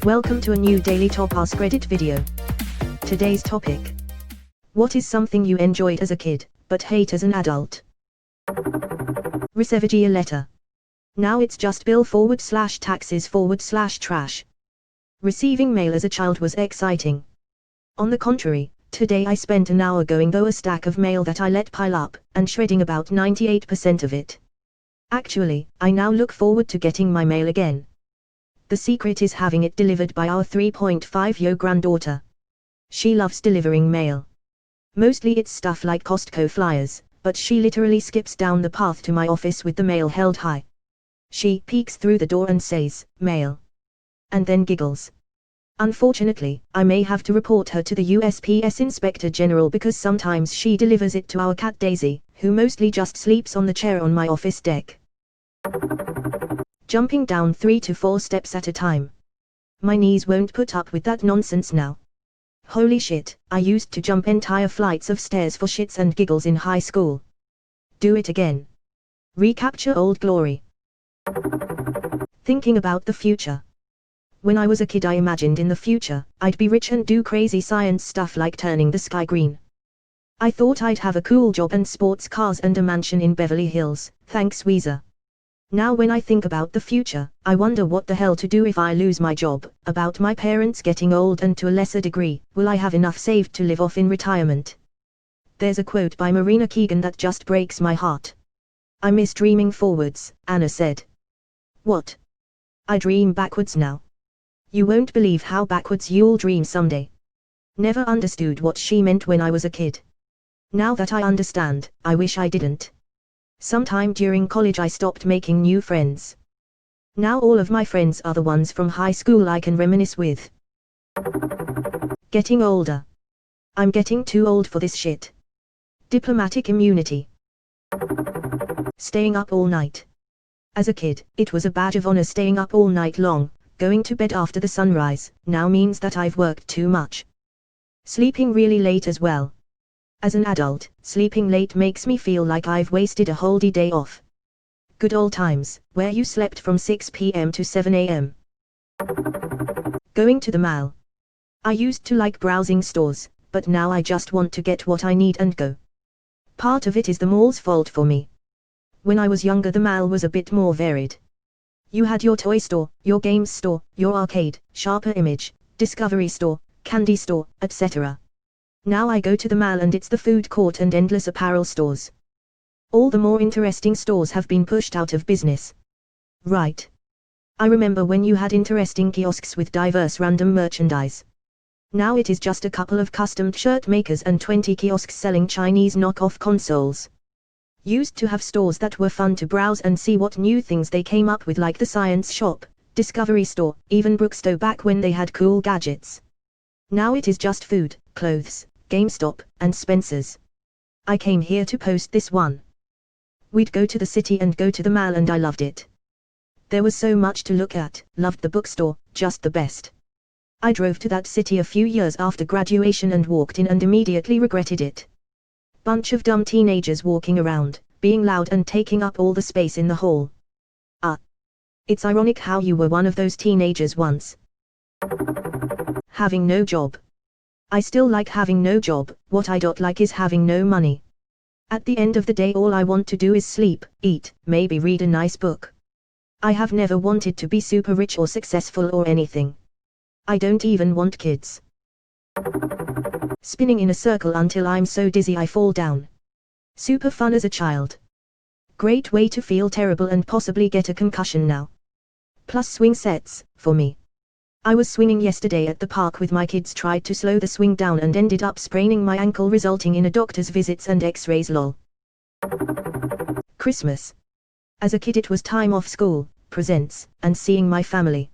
Welcome to a new daily top Askreddit video. Today's topic: what is something you enjoyed as a kid, but hate as an adult? Received a letter. Now it's just bill/taxes/trash. Receiving mail as a child was exciting. On the contrary, today I spent an hour going through a stack of mail that I let pile up, and shredding about 98% of it. Actually, I now look forward to getting my mail again. The secret is having it delivered by our 3.5-year granddaughter. She loves delivering mail. Mostly it's stuff like Costco flyers, but she literally skips down the path to my office with the mail held high. She peeks through the door and says, "Mail," and then giggles. Unfortunately, I may have to report her to the USPS Inspector General because sometimes she delivers it to our cat Daisy, who mostly just sleeps on the chair on my office deck. Jumping down 3 to 4 steps at a time. My knees won't put up with that nonsense now. Holy shit, I used to jump entire flights of stairs for shits and giggles in high school. Do it again. Recapture old glory. Thinking about the future. When I was a kid I imagined in the future, I'd be rich and do crazy science stuff like turning the sky green. I thought I'd have a cool job and sports cars and a mansion in Beverly Hills, thanks Weezer. Now when I think about the future, I wonder what the hell to do if I lose my job, about my parents getting old and to a lesser degree, will I have enough saved to live off in retirement? There's a quote by Marina Keegan that just breaks my heart. "I miss dreaming forwards," Anna said. What? I dream backwards now. You won't believe how backwards you'll dream someday. Never understood what she meant when I was a kid. Now that I understand, I wish I didn't. Sometime during college I stopped making new friends. Now all of my friends are the ones from high school I can reminisce with. Getting older. I'm getting too old for this shit. Diplomatic immunity. Staying up all night. As a kid, it was a badge of honor staying up all night long. Going to bed after the sunrise now means that I've worked too much. Sleeping really late as well. As an adult, sleeping late makes me feel like I've wasted a whole day off. Good old times, where you slept from 6 p.m. to 7 a.m. Going to the mall. I used to like browsing stores, but now I just want to get what I need and go. Part of it is the mall's fault for me. When I was younger the mall was a bit more varied. You had your toy store, your games store, your arcade, Sharper Image, Discovery store, candy store, etc. Now I go to the mall and it's the food court and endless apparel stores. All the more interesting stores have been pushed out of business. Right. I remember when you had interesting kiosks with diverse random merchandise. Now it is just a couple of custom shirt makers and 20 kiosks selling Chinese knockoff consoles. Used to have stores that were fun to browse and see what new things they came up with, like the Science Shop, Discovery Store, even Brookstore back when they had cool gadgets. Now it is just food, clothes, GameStop, and Spencer's. I came here to post this one. We'd go to the city and go to the mall and I loved it. There was so much to look at, loved the bookstore, just the best. I drove to that city a few years after graduation and walked in and immediately regretted it. Bunch of dumb teenagers walking around, being loud and taking up all the space in the hall. It's ironic how you were one of those teenagers once. Having no job. I still like having no job, what I don't like is having no money. At the end of the day all I want to do is sleep, eat, maybe read a nice book. I have never wanted to be super rich or successful or anything. I don't even want kids. Spinning in a circle until I'm so dizzy I fall down. Super fun as a child. Great way to feel terrible and possibly get a concussion now. Plus swing sets, for me. I was swinging yesterday at the park with my kids, tried to slow the swing down and ended up spraining my ankle, resulting in a doctor's visits and x-rays lol. Christmas. As a kid it was time off school, presents, and seeing my family.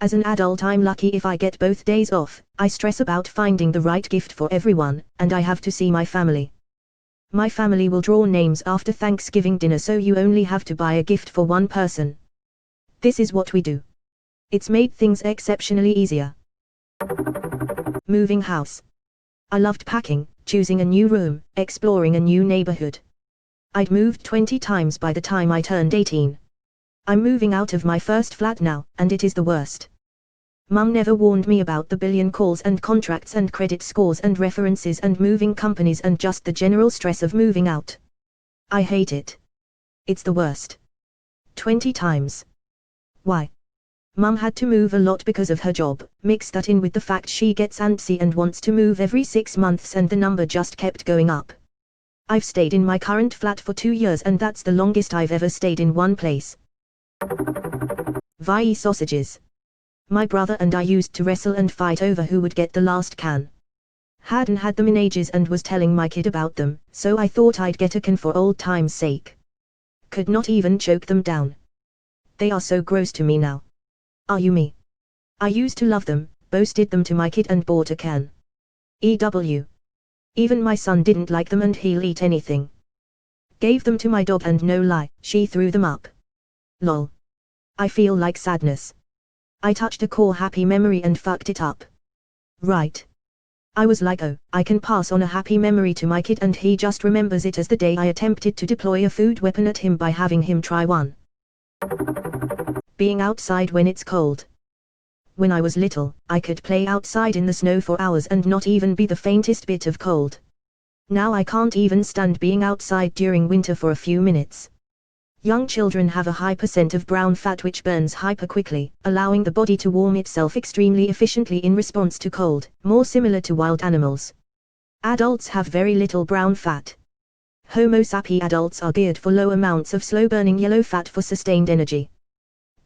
As an adult I'm lucky if I get both days off. I stress about finding the right gift for everyone, and I have to see my family. My family will draw names after Thanksgiving dinner, so you only have to buy a gift for one person. This is what we do. It's made things exceptionally easier. Moving house. I loved packing, choosing a new room, exploring a new neighborhood. I'd moved 20 times by the time I turned 18. I'm moving out of my first flat now, and it is the worst. Mum never warned me about the billion calls and contracts and credit scores and references and moving companies and just the general stress of moving out. I hate it. It's the worst. 20 times. Why? Mum had to move a lot because of her job. Mix that in with the fact she gets antsy and wants to move every 6 months and the number just kept going up. I've stayed in my current flat for 2 years and that's the longest I've ever stayed in one place. VI sausages. My brother and I used to wrestle and fight over who would get the last can. Hadn't had them in ages and was telling my kid about them, so I thought I'd get a can for old time's sake. Could not even choke them down. They are so gross to me now. Are you me? I used to love them, boasted them to my kid and bought a can. Even my son didn't like them and he'll eat anything. Gave them to my dog and no lie, she threw them up. Lol. I feel like sadness. I touched a core happy memory and fucked it up. Right. I was like, oh, I can pass on a happy memory to my kid and he just remembers it as the day I attempted to deploy a food weapon at him by having him try one. Being outside when it's cold. When I was little, I could play outside in the snow for hours and not even be the faintest bit of cold. Now I can't even stand being outside during winter for a few minutes. Young children have a high percent of brown fat which burns hyper quickly, allowing the body to warm itself extremely efficiently in response to cold, more similar to wild animals. Adults have very little brown fat. Homo sapien adults are geared for low amounts of slow-burning yellow fat for sustained energy.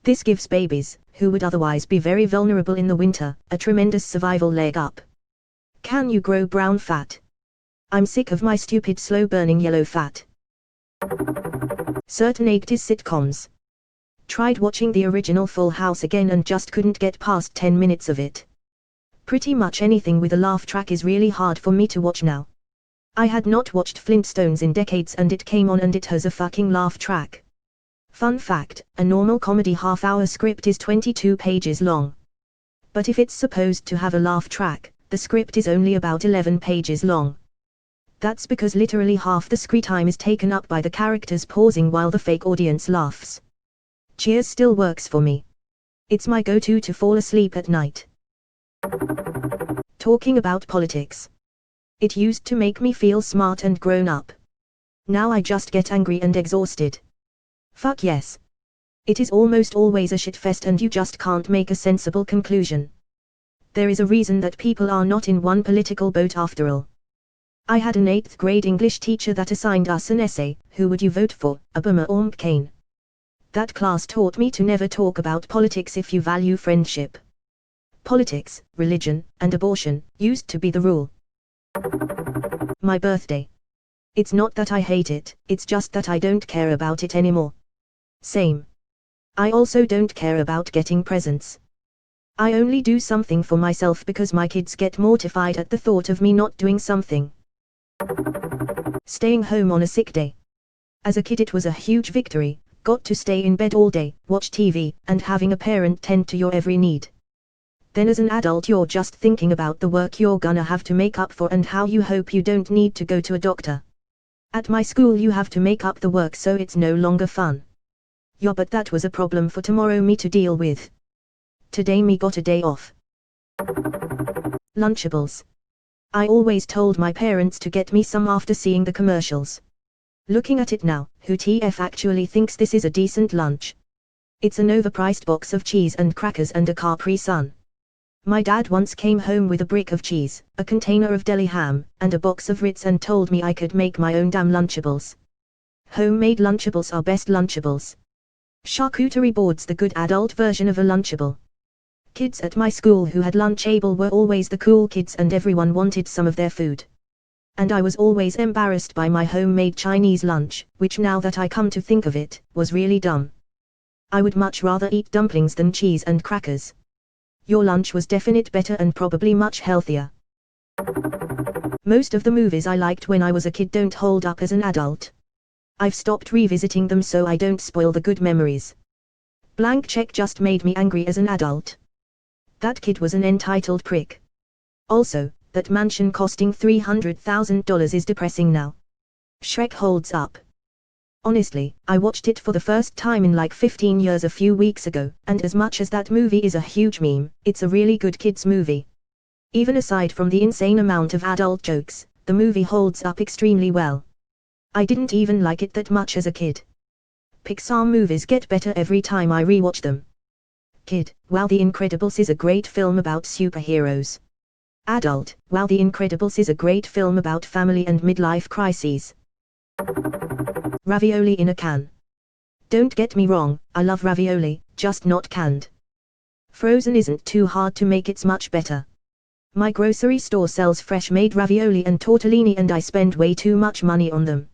This gives babies, who would otherwise be very vulnerable in the winter, a tremendous survival leg up. Can you grow brown fat? I'm sick of my stupid slow-burning yellow fat. Certain 80s sitcoms. Tried watching the original Full House again and just couldn't get past 10 minutes of it. Pretty much anything with a laugh track is really hard for me to watch now. I had not watched Flintstones in decades and it came on and it has a fucking laugh track. Fun fact, a normal comedy half-hour script is 22 pages long. But if it's supposed to have a laugh track, the script is only about 11 pages long. That's because literally half the screen time is taken up by the characters pausing while the fake audience laughs. Cheers still works for me. It's my go-to to fall asleep at night. Talking about politics. It used to make me feel smart and grown up. Now I just get angry and exhausted. Fuck yes. It is almost always a shitfest and you just can't make a sensible conclusion. There is a reason that people are not in one political boat after all. I had an 8th grade English teacher that assigned us an essay, who would you vote for, Obama or McCain? That class taught me to never talk about politics if you value friendship. Politics, religion, and abortion used to be the rule. My birthday. It's not that I hate it, it's just that I don't care about it anymore. Same. I also don't care about getting presents. I only do something for myself because my kids get mortified at the thought of me not doing something. Staying home on a sick day. As a kid it was a huge victory, got to stay in bed all day, watch TV, and having a parent tend to your every need. Then as an adult you're just thinking about the work you're gonna have to make up for and how you hope you don't need to go to a doctor. At my school you have to make up the work so it's no longer fun. Yeah, but that was a problem for tomorrow me to deal with. Today me got a day off. Lunchables. I always told my parents to get me some after seeing the commercials. Looking at it now, who TF actually thinks this is a decent lunch? It's an overpriced box of cheese and crackers and a Capri Sun. My dad once came home with a brick of cheese, a container of deli ham, and a box of Ritz and told me I could make my own damn Lunchables. Homemade Lunchables are best Lunchables. Charcuterie board's the good adult version of a Lunchable. Kids at my school who had Lunchable were always the cool kids and everyone wanted some of their food. And I was always embarrassed by my homemade Chinese lunch, which now that I come to think of it, was really dumb. I would much rather eat dumplings than cheese and crackers. Your lunch was definitely better and probably much healthier. Most of the movies I liked when I was a kid don't hold up as an adult. I've stopped revisiting them so I don't spoil the good memories. Blank Check just made me angry as an adult. That kid was an entitled prick. Also, that mansion costing $300,000 is depressing now. Shrek holds up. Honestly, I watched it for the first time in like 15 years a few weeks ago, and as much as that movie is a huge meme, it's a really good kids movie. Even aside from the insane amount of adult jokes, the movie holds up extremely well. I didn't even like it that much as a kid. Pixar movies get better every time I rewatch them. Kid, wow, The Incredibles is a great film about superheroes. Adult, wow, The Incredibles is a great film about family and midlife crises. Ravioli in a can. Don't get me wrong, I love ravioli, just not canned. Frozen isn't too hard to make, it's much better. My grocery store sells fresh made ravioli and tortellini and I spend way too much money on them.